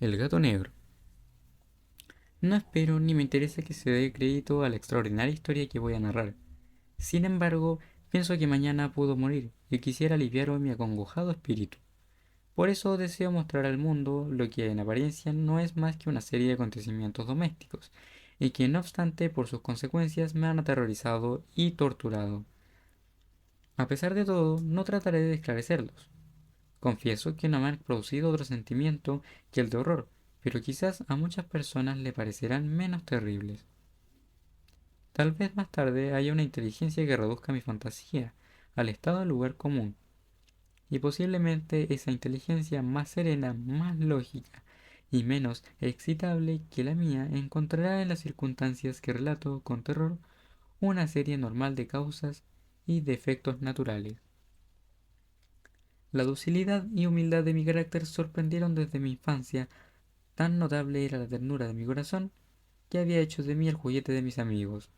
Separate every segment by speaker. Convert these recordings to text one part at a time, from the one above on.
Speaker 1: El gato negro. No espero ni me interesa que se dé crédito a la extraordinaria historia que voy a narrar. Sin embargo, pienso que mañana puedo morir y quisiera aliviar hoy mi acongojado espíritu. Por eso deseo mostrar al mundo lo que en apariencia no es más que una serie de acontecimientos domésticos, y que no obstante por sus consecuencias me han aterrorizado y torturado. A pesar de todo, no trataré de esclarecerlos. Confieso que no me han producido otro sentimiento que el de horror, pero quizás a muchas personas le parecerán menos terribles. Tal vez más tarde haya una inteligencia que reduzca mi fantasía al estado del lugar común, y posiblemente esa inteligencia más serena, más lógica y menos excitable que la mía encontrará en las circunstancias que relato con terror una serie normal de causas y de efectos naturales. La docilidad y humildad de mi carácter sorprendieron desde mi infancia. Tan notable era la ternura de mi corazón que había hecho de mí el juguete de mis amigos.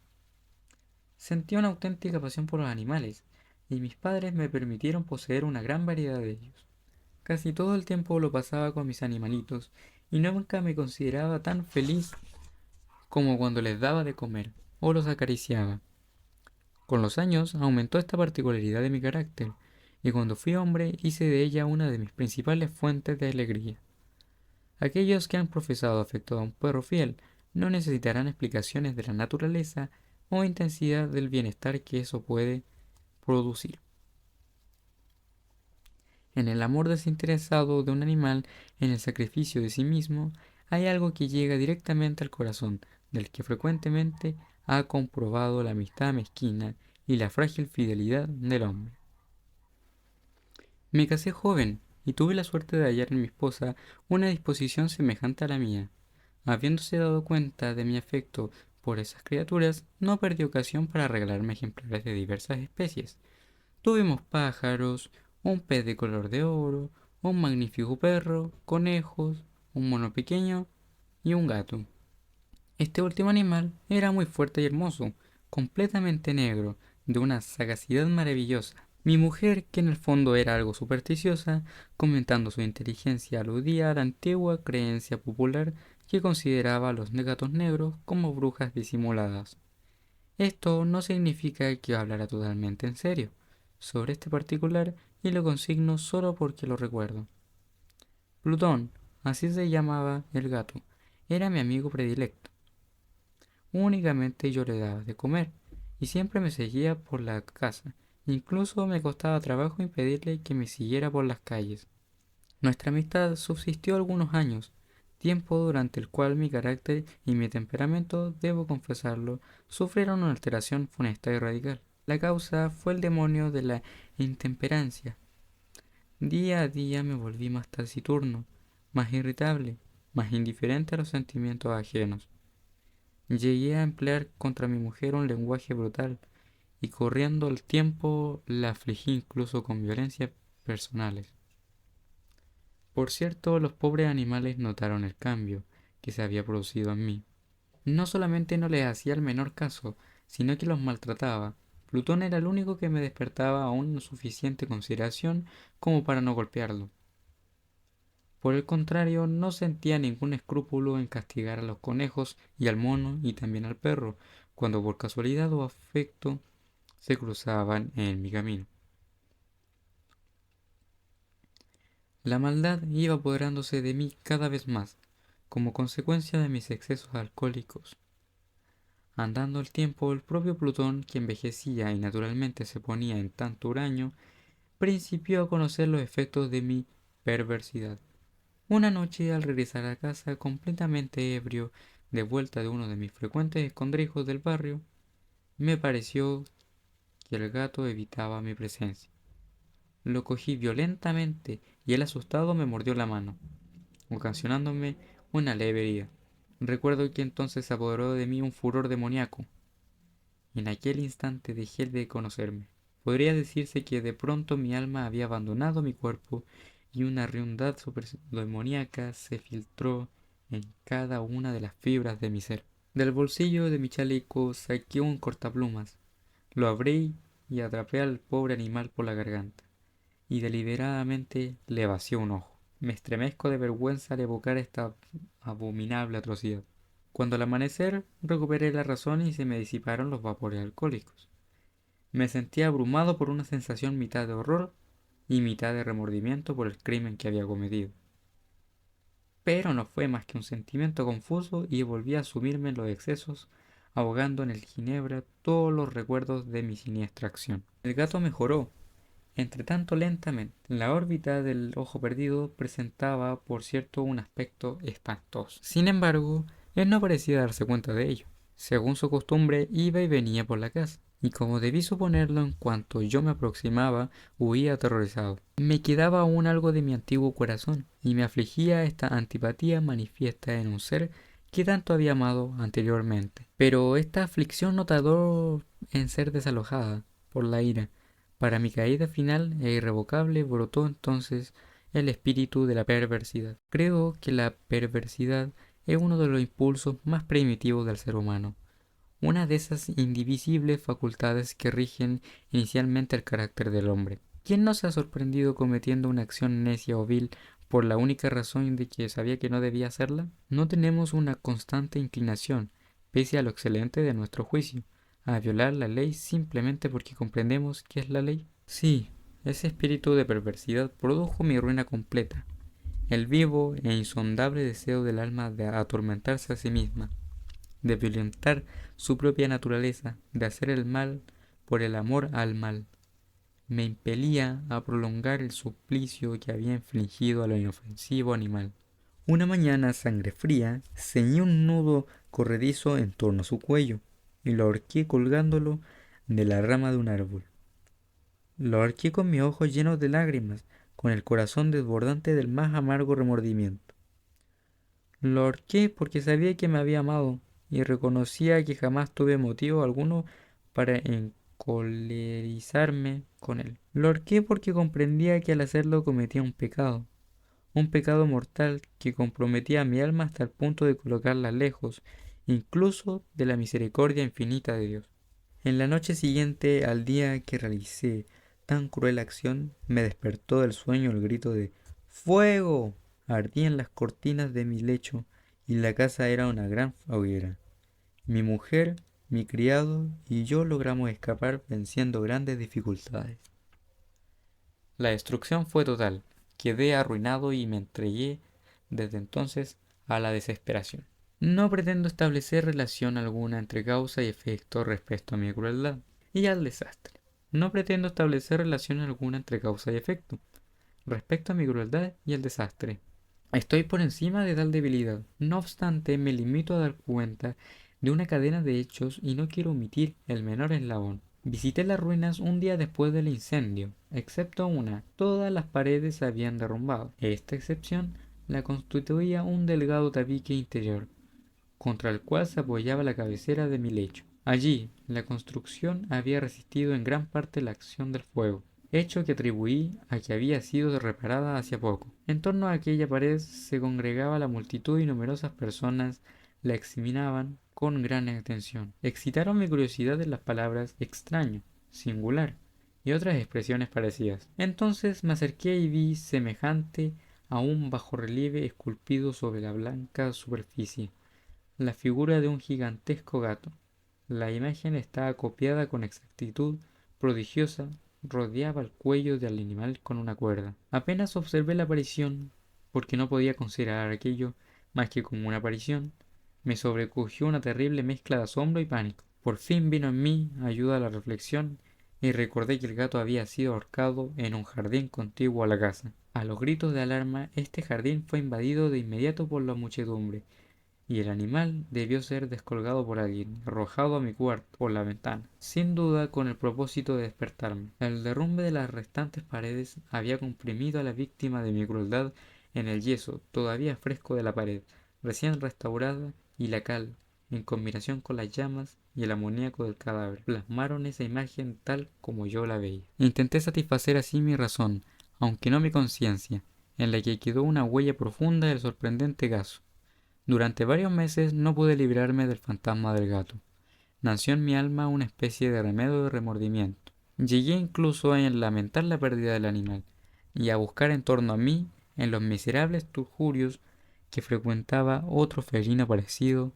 Speaker 1: Sentía una auténtica pasión por los animales, y mis padres me permitieron poseer una gran variedad de ellos. Casi todo el tiempo lo pasaba con mis animalitos, y nunca me consideraba tan feliz como cuando les daba de comer o los acariciaba. Con los años aumentó esta particularidad de mi carácter, y cuando fui hombre hice de ella una de mis principales fuentes de alegría. Aquellos que han profesado afecto a un perro fiel no necesitarán explicaciones de la naturaleza o intensidad del bienestar que eso puede producir. En el amor desinteresado de un animal, en el sacrificio de sí mismo, hay algo que llega directamente al corazón, del que frecuentemente ha comprobado la amistad mezquina y la frágil fidelidad del hombre. Me casé joven y tuve la suerte de hallar en mi esposa una disposición semejante a la mía. Habiéndose dado cuenta de mi afecto por esas criaturas, no perdí ocasión para regalarme ejemplares de diversas especies. Tuvimos pájaros, un pez de color de oro, un magnífico perro, conejos, un mono pequeño y un gato. Este último animal era muy fuerte y hermoso, completamente negro, de una sagacidad maravillosa. Mi mujer, que en el fondo era algo supersticiosa, comentando su inteligencia, aludía a la antigua creencia popular que consideraba a los gatos negros como brujas disimuladas. Esto no significa que hablara totalmente en serio sobre este particular y lo consigno solo porque lo recuerdo. Plutón, así se llamaba el gato, era mi amigo predilecto. Únicamente yo le daba de comer y siempre me seguía por la casa. Incluso me costaba trabajo impedirle que me siguiera por las calles. Nuestra amistad subsistió algunos años, tiempo durante el cual mi carácter y mi temperamento, debo confesarlo, sufrieron una alteración funesta y radical. La causa fue el demonio de la intemperancia. Día a día me volví más taciturno, más irritable, más indiferente a los sentimientos ajenos. Llegué a emplear contra mi mujer un lenguaje brutal, y corriendo el tiempo la afligí incluso con violencias personales. Por cierto, los pobres animales notaron el cambio que se había producido en mí. No solamente no les hacía el menor caso, sino que los maltrataba. Plutón era el único que me despertaba aún suficiente consideración como para no golpearlo. Por el contrario, no sentía ningún escrúpulo en castigar a los conejos y al mono y también al perro, cuando por casualidad o afecto se cruzaban en mi camino. La maldad iba apoderándose de mí cada vez más, como consecuencia de mis excesos alcohólicos. Andando el tiempo, el propio Plutón, que envejecía y naturalmente se ponía en tanto huraño, principió a conocer los efectos de mi perversidad. Una noche, al regresar a casa completamente ebrio, de vuelta de uno de mis frecuentes escondrijos del barrio, me pareció que el gato evitaba mi presencia. Lo cogí violentamente y él asustado me mordió la mano, ocasionándome una leve herida. Recuerdo que entonces se apoderó de mí un furor demoníaco. En aquel instante dejé de conocerme. Podría decirse que de pronto mi alma había abandonado mi cuerpo y una riundad demoníaca se filtró en cada una de las fibras de mi ser. Del bolsillo de mi chaleco saqué un cortaplumas, lo abrí y atrapé al pobre animal por la garganta, y deliberadamente le vació un ojo. Me estremezco de vergüenza al evocar esta abominable atrocidad. Cuando al amanecer recuperé la razón y se me disiparon los vapores alcohólicos. Me sentía abrumado por una sensación mitad de horror y mitad de remordimiento por el crimen que había cometido. Pero no fue más que un sentimiento confuso y volví a sumirme en los excesos, ahogando en el ginebra todos los recuerdos de mi siniestra acción. El gato mejoró, entre tanto lentamente. La órbita del ojo perdido presentaba, por cierto, un aspecto espantoso. Sin embargo, él no parecía darse cuenta de ello. Según su costumbre, iba y venía por la casa, y como debí suponerlo, en cuanto yo me aproximaba, huía aterrorizado. Me quedaba aún algo de mi antiguo corazón, y me afligía esta antipatía manifiesta en un ser que tanto había amado anteriormente. Pero esta aflicción no tardó en ser desalojada por la ira. Para mi caída final e irrevocable brotó entonces el espíritu de la perversidad. Creo que la perversidad es uno de los impulsos más primitivos del ser humano, una de esas indivisibles facultades que rigen inicialmente el carácter del hombre. ¿Quién no se ha sorprendido cometiendo una acción necia o vil por la única razón de que sabía que no debía hacerla? No tenemos una constante inclinación, pese a lo excelente de nuestro juicio, a violar la ley simplemente porque comprendemos qué es la ley. Sí, ese espíritu de perversidad produjo mi ruina completa, el vivo e insondable deseo del alma de atormentarse a sí misma, de violentar su propia naturaleza, de hacer el mal por el amor al mal. Me impelía a prolongar el suplicio que había infligido a lo inofensivo animal. Una mañana, sangre fría, ceñí un nudo corredizo en torno a su cuello y lo ahorqué colgándolo de la rama de un árbol. Lo ahorqué con mis ojos llenos de lágrimas, con el corazón desbordante del más amargo remordimiento. Lo ahorqué porque sabía que me había amado y reconocía que jamás tuve motivo alguno para encolerizarme con él. Lo ahorqué porque comprendía que al hacerlo cometía un pecado mortal que comprometía mi alma hasta el punto de colocarla lejos, incluso de la misericordia infinita de Dios. En la noche siguiente al día que realicé tan cruel acción, me despertó del sueño el grito de ¡Fuego! Ardían las cortinas de mi lecho y la casa era una gran hoguera. Mi mujer, mi criado y yo logramos escapar venciendo grandes dificultades. La destrucción fue total. Quedé arruinado y me entregué desde entonces a la desesperación. No pretendo establecer relación alguna entre causa y efecto respecto a mi crueldad y al desastre. No pretendo establecer relación alguna entre causa y efecto respecto a mi crueldad y el desastre. Estoy por encima de tal debilidad. No obstante, me limito a dar cuenta de una cadena de hechos y no quiero omitir el menor eslabón. Visité las ruinas un día después del incendio, excepto una. Todas las paredes se habían derrumbado. Esta excepción la constituía un delgado tabique interior, contra el cual se apoyaba la cabecera de mi lecho. Allí, la construcción había resistido en gran parte la acción del fuego, hecho que atribuí a que había sido reparada hacía poco. En torno a aquella pared se congregaba la multitud y numerosas personas la examinaban con gran atención. Excitaron mi curiosidad en las palabras extraño, singular y otras expresiones parecidas. Entonces me acerqué y vi semejante a un bajorrelieve esculpido sobre la blanca superficie la figura de un gigantesco gato. La imagen estaba copiada con exactitud prodigiosa, rodeaba el cuello del animal con una cuerda. Apenas observé la aparición, porque no podía considerar aquello más que como una aparición, me sobrecogió una terrible mezcla de asombro y pánico. Por fin vino en mí ayuda a la reflexión y recordé que el gato había sido ahorcado en un jardín contiguo a la casa. A los gritos de alarma, este jardín fue invadido de inmediato por la muchedumbre y el animal debió ser descolgado por alguien, arrojado a mi cuarto por la ventana, sin duda con el propósito de despertarme. El derrumbe de las restantes paredes había comprimido a la víctima de mi crueldad en el yeso todavía fresco de la pared, recién restaurada, y la cal, en combinación con las llamas y el amoníaco del cadáver, plasmaron esa imagen tal como yo la veía. Intenté satisfacer así mi razón, aunque no mi conciencia, en la que quedó una huella profunda del sorprendente caso. Durante varios meses no pude librarme del fantasma del gato. Nació en mi alma una especie de remedio de remordimiento. Llegué incluso a lamentar la pérdida del animal y a buscar en torno a mí en los miserables tujurios que frecuentaba otro felino parecido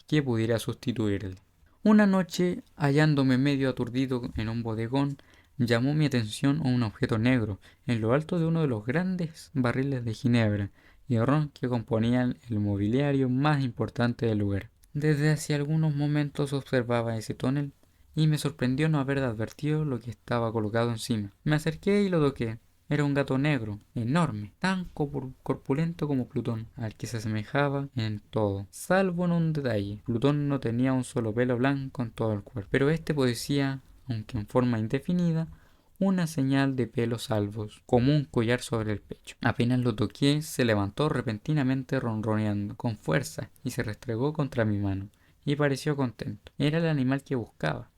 Speaker 1: que pudiera sustituirle. Una noche, hallándome medio aturdido en un bodegón, llamó mi atención un objeto negro en lo alto de uno de los grandes barriles de ginebra y ron que componían el mobiliario más importante del lugar. Desde hacía algunos momentos observaba ese tonel y me sorprendió no haber advertido lo que estaba colocado encima. Me acerqué y lo toqué. Era un gato negro, enorme, tan corpulento como Plutón, al que se asemejaba en todo, salvo en un detalle. Plutón no tenía un solo pelo blanco en todo el cuerpo, pero este poseía, aunque en forma indefinida, una señal de pelos albos, como un collar sobre el pecho. Apenas lo toqué, se levantó repentinamente ronroneando con fuerza y se restregó contra mi mano, y pareció contento. Era el animal que buscaba.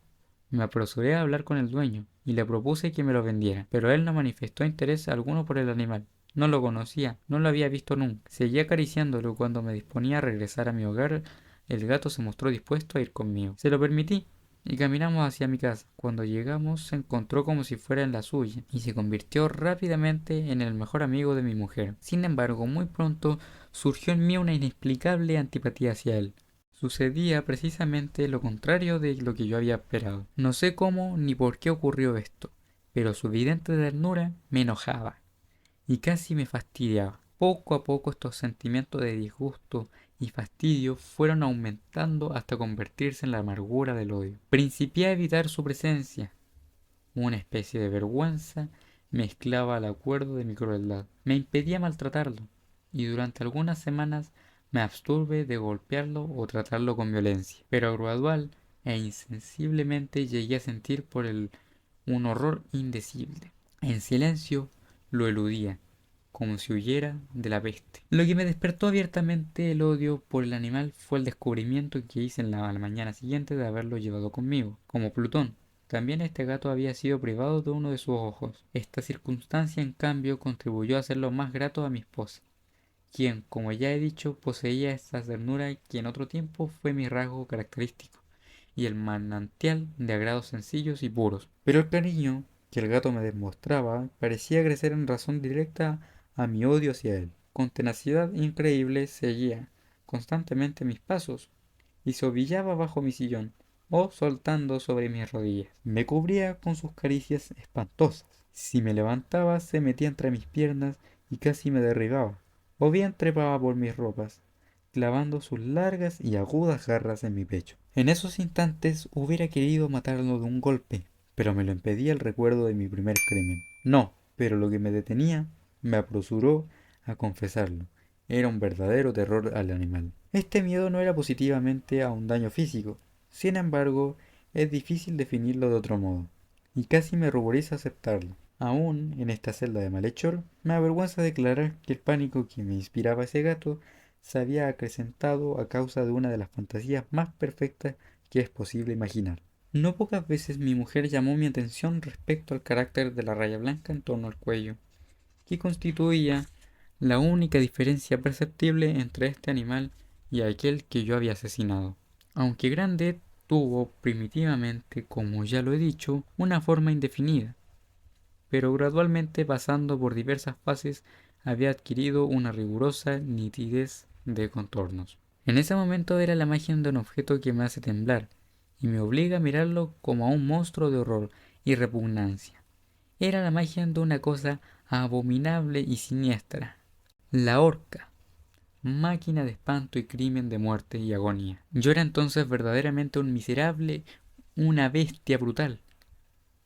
Speaker 1: Me apresuré a hablar con el dueño y le propuse que me lo vendiera, pero él no manifestó interés alguno por el animal. No lo conocía, no lo había visto nunca. Seguía acariciándolo cuando me disponía a regresar a mi hogar. El gato se mostró dispuesto a ir conmigo. Se lo permití y caminamos hacia mi casa. Cuando llegamos se encontró como si fuera en la suya y se convirtió rápidamente en el mejor amigo de mi mujer. Sin embargo, muy pronto surgió en mí una inexplicable antipatía hacia él. Sucedía precisamente lo contrario de lo que yo había esperado. No sé cómo ni por qué ocurrió esto, pero su evidente ternura me enojaba y casi me fastidiaba. Poco a poco estos sentimientos de disgusto y fastidio fueron aumentando hasta convertirse en la amargura del odio. Principié a evitar su presencia. Una especie de vergüenza mezclaba el acuerdo de mi crueldad. Me impedía maltratarlo y durante algunas semanas me abstuve de golpearlo o tratarlo con violencia. Pero gradual e insensiblemente llegué a sentir por él un horror indecible. En silencio lo eludía, como si huyera de la peste. Lo que me despertó abiertamente el odio por el animal fue el descubrimiento que hice a la mañana siguiente de haberlo llevado conmigo, como Plutón. También este gato había sido privado de uno de sus ojos. Esta circunstancia, en cambio, contribuyó a hacerlo más grato a mi esposa, quien, como ya he dicho, poseía esta ternura que en otro tiempo fue mi rasgo característico y el manantial de agrados sencillos y puros. Pero el cariño que el gato me demostraba parecía crecer en razón directa a mi odio hacia él. Con tenacidad increíble seguía constantemente mis pasos y se ovillaba bajo mi sillón o soltando sobre mis rodillas. Me cubría con sus caricias espantosas. Si me levantaba se metía entre mis piernas y casi me derribaba, o bien trepaba por mis ropas, clavando sus largas y agudas garras en mi pecho. En esos instantes hubiera querido matarlo de un golpe, pero me lo impedía el recuerdo de mi primer crimen. No, pero lo que me detenía me apresuró a confesarlo. Era un verdadero terror al animal. Este miedo no era positivamente a un daño físico. Sin embargo, es difícil definirlo de otro modo, y casi me ruboriza aceptarlo. Aún en esta celda de malhechor, me avergüenza declarar que el pánico que me inspiraba ese gato se había acrecentado a causa de una de las fantasías más perfectas que es posible imaginar. No pocas veces mi mujer llamó mi atención respecto al carácter de la raya blanca en torno al cuello, que constituía la única diferencia perceptible entre este animal y aquel que yo había asesinado. Aunque grande, tuvo primitivamente, como ya lo he dicho, una forma indefinida, pero gradualmente pasando por diversas fases había adquirido una rigurosa nitidez de contornos. En ese momento era la imagen de un objeto que me hace temblar y me obliga a mirarlo como a un monstruo de horror y repugnancia. Era la imagen de una cosa abominable y siniestra, la horca, máquina de espanto y crimen, de muerte y agonía. Yo era entonces verdaderamente un miserable, una bestia brutal.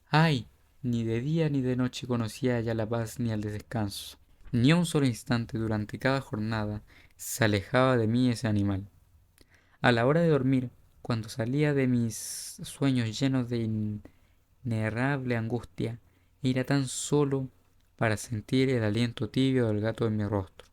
Speaker 1: ¡Ay! Ni de día ni de noche conocía ya la paz ni el descanso. Ni un solo instante durante cada jornada se alejaba de mí ese animal. A la hora de dormir, cuando salía de mis sueños llenos de inenarrable angustia, era tan solo para sentir el aliento tibio del gato en mi rostro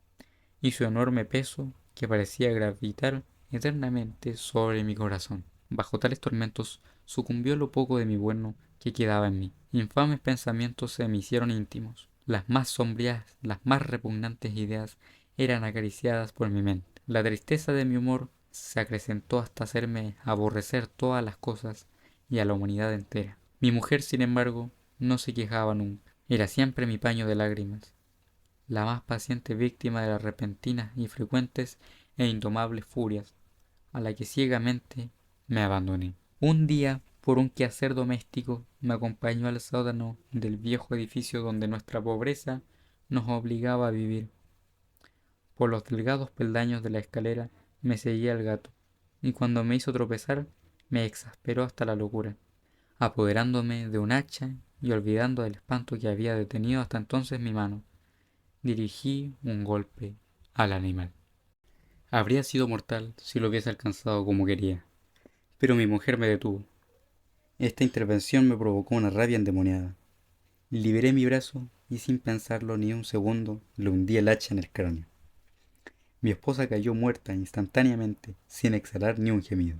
Speaker 1: y su enorme peso que parecía gravitar eternamente sobre mi corazón. Bajo tales tormentos sucumbió lo poco de mi bueno que quedaba en mí. Infames pensamientos se me hicieron íntimos. Las más sombrías, las más repugnantes ideas eran acariciadas por mi mente. La tristeza de mi humor se acrecentó hasta hacerme aborrecer todas las cosas y a la humanidad entera. Mi mujer, sin embargo, no se quejaba nunca. Era siempre mi paño de lágrimas. la más paciente víctima de las repentinas y frecuentes e indomables furias, a la que ciegamente me abandoné. Un día, por un quehacer doméstico, me acompañó al sótano del viejo edificio donde nuestra pobreza nos obligaba a vivir. Por los delgados peldaños de la escalera me seguía el gato, y cuando me hizo tropezar, me exasperó hasta la locura, apoderándome de un hacha y olvidando del espanto que había detenido hasta entonces mi mano, dirigí un golpe al animal. Habría sido mortal si lo hubiese alcanzado como quería, pero mi mujer me detuvo. Esta intervención me provocó una rabia endemoniada. Liberé mi brazo y sin pensarlo ni un segundo le hundí el hacha en el cráneo. Mi esposa cayó muerta instantáneamente, sin exhalar ni un gemido.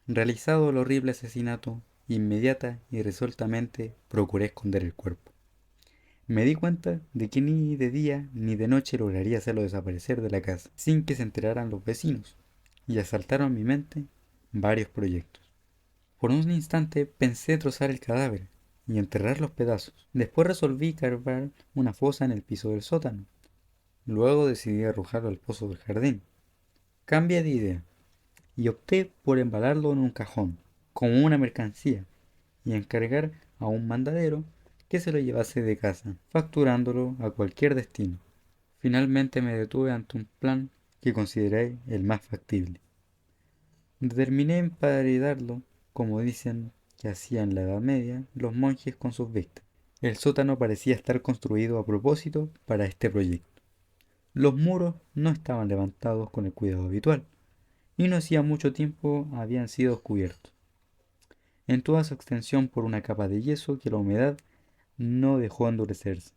Speaker 1: Realizado el horrible asesinato, inmediata y resueltamente procuré esconder el cuerpo. Me di cuenta de que ni de día ni de noche lograría hacerlo desaparecer de la casa, sin que se enteraran los vecinos, y asaltaron mi mente varios proyectos. Por un instante pensé trozar el cadáver y enterrar los pedazos. Después resolví cavar una fosa en el piso del sótano. Luego decidí arrojarlo al pozo del jardín. Cambié de idea y opté por embalarlo en un cajón, como una mercancía, y encargar a un mandadero que se lo llevase de casa, facturándolo a cualquier destino. Finalmente me detuve ante un plan que consideré el más factible. Determiné emparedarlo, como dicen que hacían en la Edad Media los monjes con sus víctimas. El sótano parecía estar construido a propósito para este proyecto. Los muros no estaban levantados con el cuidado habitual, y no hacía mucho tiempo habían sido cubiertos en toda su extensión por una capa de yeso que la humedad no dejó endurecerse.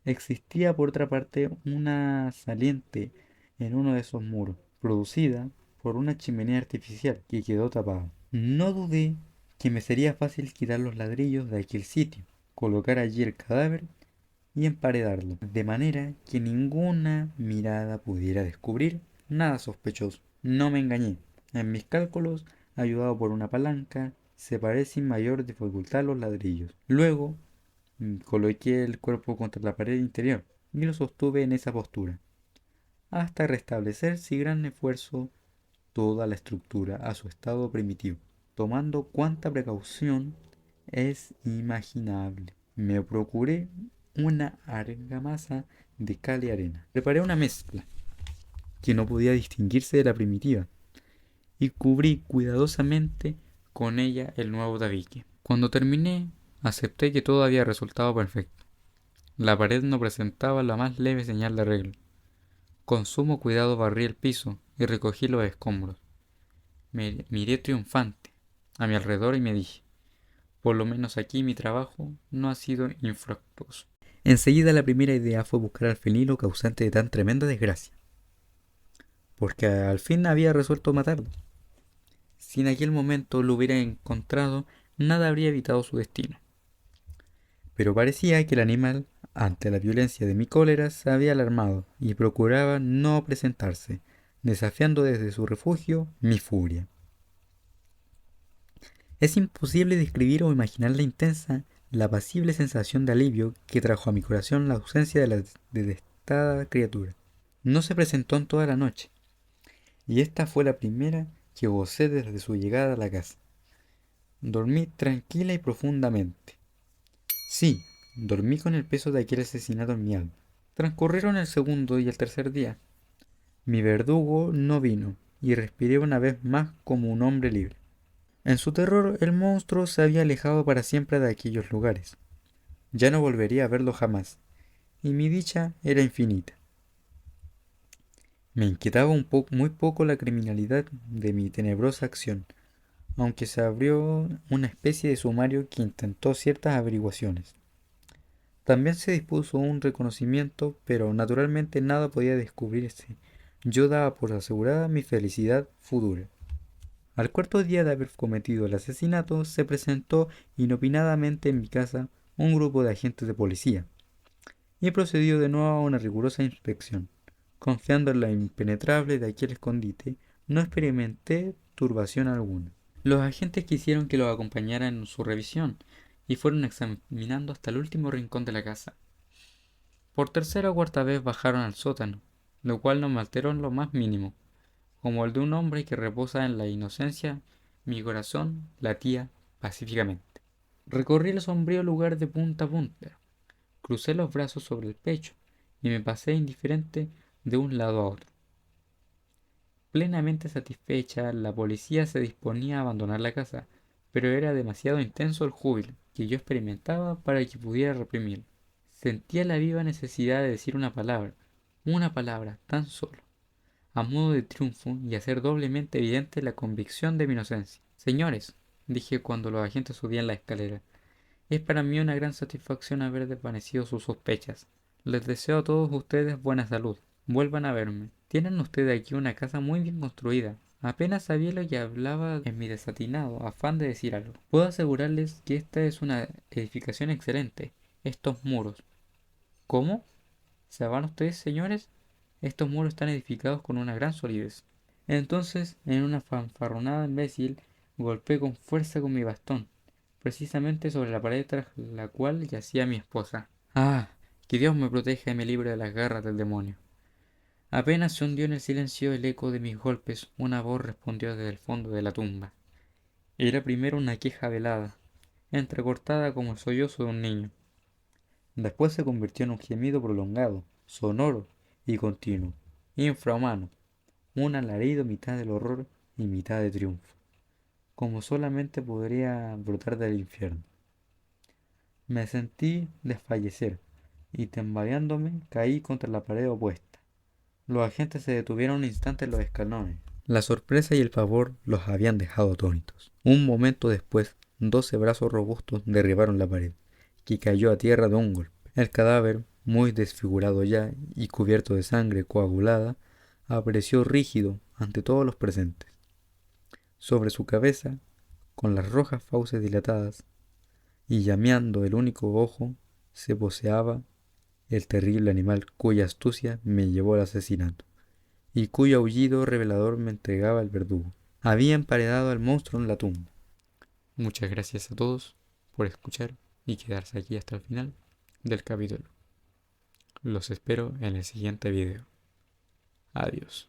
Speaker 1: Existía por otra parte una saliente en uno de esos muros, producida por una chimenea artificial que quedó tapada. No dudé que me sería fácil quitar los ladrillos de aquel sitio, colocar allí el cadáver y emparedarlo, de manera que ninguna mirada pudiera descubrir nada sospechoso. No me engañé. En mis cálculos, ayudado por una palanca, separé sin mayor dificultad los ladrillos. Luego, coloqué el cuerpo contra la pared interior y lo sostuve en esa postura, hasta restablecer sin gran esfuerzo toda la estructura a su estado primitivo, tomando cuanta precaución es imaginable. Me procuré una argamasa de cal y arena. Preparé una mezcla que no podía distinguirse de la primitiva y cubrí cuidadosamente con ella el nuevo tabique. Cuando terminé, acepté que todo había resultado perfecto. La pared no presentaba la más leve señal de arreglo. Con sumo cuidado barrí el piso y recogí los escombros. Me miré triunfante a mi alrededor y me dije, por lo menos aquí mi trabajo no ha sido infructuoso. Enseguida la primera idea fue buscar al felino causante de tan tremenda desgracia, porque al fin había resuelto matarlo. Si en aquel momento lo hubiera encontrado, nada habría evitado su destino. Pero parecía que el animal, ante la violencia de mi cólera, se había alarmado y procuraba no presentarse, desafiando desde su refugio mi furia. Es imposible describir o imaginar la intensa, la apacible sensación de alivio que trajo a mi corazón la ausencia de la detestada criatura. No se presentó en toda la noche, y esta fue la primera que gocé desde su llegada a la casa. Dormí tranquila y profundamente. Sí, dormí con el peso de aquel asesinato en mi alma. Transcurrieron el segundo y el tercer día. Mi verdugo no vino, y respiré una vez más como un hombre libre. En su terror, el monstruo se había alejado para siempre de aquellos lugares. Ya no volvería a verlo jamás, y mi dicha era infinita. Me inquietaba muy poco la criminalidad de mi tenebrosa acción, aunque se abrió una especie de sumario que intentó ciertas averiguaciones. También se dispuso un reconocimiento, pero naturalmente nada podía descubrirse. Yo daba por asegurada mi felicidad futura. Al cuarto día de haber cometido el asesinato, se presentó inopinadamente en mi casa un grupo de agentes de policía, y procedió de nuevo a una rigurosa inspección. Confiando en la impenetrable de aquel escondite, no experimenté turbación alguna. Los agentes quisieron que los acompañara en su revisión, y fueron examinando hasta el último rincón de la casa. Por tercera o cuarta vez bajaron al sótano, lo cual no me alteró en lo más mínimo. Como el de un hombre que reposa en la inocencia, mi corazón latía pacíficamente. Recorrí el sombrío lugar de punta a punta, crucé los brazos sobre el pecho y me pasé indiferente de un lado a otro. Plenamente satisfecha, la policía se disponía a abandonar la casa, pero era demasiado intenso el júbilo que yo experimentaba para que pudiera reprimirlo. Sentía la viva necesidad de decir una palabra tan solo, a modo de triunfo y hacer doblemente evidente la convicción de mi inocencia. Señores, dije cuando los agentes subían la escalera, es para mí una gran satisfacción haber desvanecido sus sospechas. Les deseo a todos ustedes buena salud. Vuelvan a verme. Tienen ustedes aquí una casa muy bien construida. Apenas sabía lo que hablaba en mi desatinado afán de decir algo. Puedo asegurarles que esta es una edificación excelente. Estos muros. ¿Cómo? ¿Se van ustedes, señores? Estos muros están edificados con una gran solidez. Entonces, en una fanfarronada imbécil, golpeé con fuerza con mi bastón, precisamente sobre la pared tras la cual yacía mi esposa. ¡Ah! Que Dios me proteja y me libre de las garras del demonio. Apenas se hundió en el silencio el eco de mis golpes, una voz respondió desde el fondo de la tumba. Era primero una queja velada, entrecortada como el sollozo de un niño. Después se convirtió en un gemido prolongado, sonoro y continuo, infrahumano, un alarido mitad del horror y mitad de triunfo, como solamente podría brotar del infierno. Me sentí desfallecer y tambaleándome caí contra la pared opuesta. Los agentes se detuvieron un instante en los escalones. La sorpresa y el pavor los habían dejado atónitos. Un momento después, 12 brazos robustos derribaron la pared, que cayó a tierra de un golpe. El cadáver, muy desfigurado ya y cubierto de sangre coagulada, apareció rígido ante todos los presentes. Sobre su cabeza, con las rojas fauces dilatadas y llameando el único ojo, se poseaba el terrible animal cuya astucia me llevó al asesinato y cuyo aullido revelador me entregaba el verdugo. Había emparedado al monstruo en la tumba. Muchas gracias a todos por escuchar y quedarse aquí hasta el final del capítulo. Los espero en el siguiente video. Adiós.